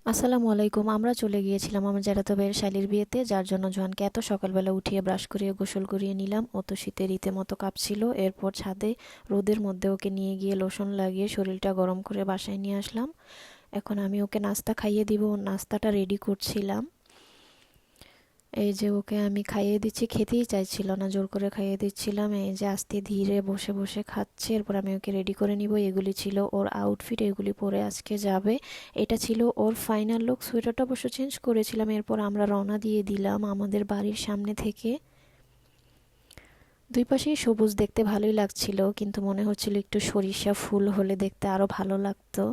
আসসালামু আলাইকুম। আমরা চলে গিয়েছিলাম আমার জ্যাঠাতো ভাইয়ের শালীর বিয়েতে, যার জন্য জোহানকে এত সকালবেলা উঠিয়ে ব্রাশ করিয়ে গোসল করিয়ে নিলাম। ও তো শীতে রীতিমতো কাঁপছিল। এরপর ছাদে রোদের মধ্যে ওকে নিয়ে গিয়ে লোশন লাগিয়ে শরীরটা গরম করে বাসায় নিয়ে আসলাম। এখন আমি ওকে নাস্তা খাইয়ে দিব। ওর নাস্তাটা রেডি করছিলাম। এই যে ওকে আমি খাইয়ে দিচ্ছি, খেতেই চাইছিল না, জোর করে খাইয়ে দিচ্ছিলাম। এই যে আস্তে ধীরে বসে বসে খাচ্ছে। এরপর আমি ওকে রেডি করে নিব। এগুলি ছিল ওর আউটফিট, এগুলি পরে আজকে যাবে। এটা ছিল ওর ফাইনাল লুক। সোয়েটারটা অবশ্য চেঞ্জ করেছিলাম। এরপর আমরা রওনা দিয়ে দিলাম আমাদের বাড়ির সামনে থেকে। দুই পাশেই সবুজ, দেখতে ভালোই লাগছিল, কিন্তু মনে হচ্ছিল একটু সরিষা ফুল হলে দেখতে আরো ভালো লাগতো।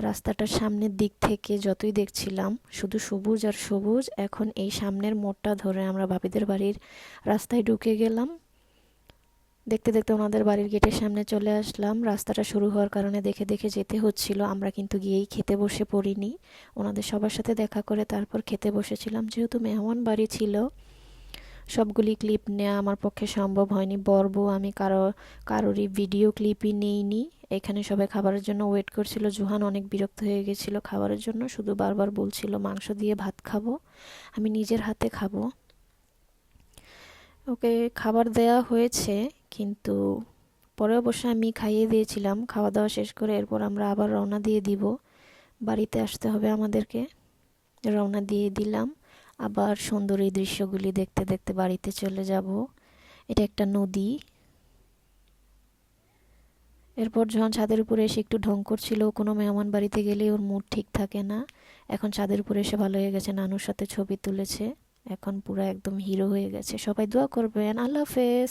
রাস্তাটার সামনের দিক থেকে যতই দেখছিলাম শুধু সবুজ আর সবুজ। এখন এই সামনের মোড়টা ধরে আমরা ভাবিদের বাড়ির রাস্তায় ঢুকে গেলাম। দেখতে দেখতে ওনাদের বাড়ির গেটের সামনে চলে আসলাম। রাস্তাটা শুরু হওয়ার কারণে দেখে দেখে যেতে হচ্ছিল। আমরা কিন্তু গিয়েই খেতে বসে পড়িনি, ওনাদের সবার সাথে দেখা করে তারপর খেতে বসেছিলাম। যেহেতু মেহমান বাড়ি ছিল, সবগুলি ক্লিপ নেওয়া আমার পক্ষে সম্ভব হয়নি। বর্বও আমি কারোরই ভিডিও ক্লিপই নেইনি। এখানে সবাই খাবারের জন্য ওয়েট করছিল। জোহান অনেক বিরক্ত হয়ে গেছিল খাবারের জন্য, শুধু বারবার বলছিল মাংস দিয়ে ভাত খাবো, আমি নিজের হাতে খাবো। ওকে খাবার দেয়া হয়েছে, কিন্তু পরে অবশ্য আমি খাইয়ে দিয়েছিলাম। খাওয়া দাওয়া শেষ করে এরপর আমরা আবার রওনা দিয়ে দিব। বাড়িতে আসতে হবে আমাদেরকে। রওনা দিয়ে দিলাম। আবার সুন্দর এই দৃশ্যগুলি দেখতে দেখতে বাড়িতে চলে যাব। এটা একটা নদী। এরপর যখন ছাদের উপরে এসে একটু ঢং করছিল, কোনো মেহমান বাড়িতে গেলে ওর মুড ঠিক থাকে না। এখন ছাদের উপরে এসে ভালো হয়ে গেছে, নানুর সাথে ছবি তুলেছে। এখন পুরো একদম হিরো হয়ে গেছে। সবাই দোয়া করবেন। আল্লাহ হাফেজ।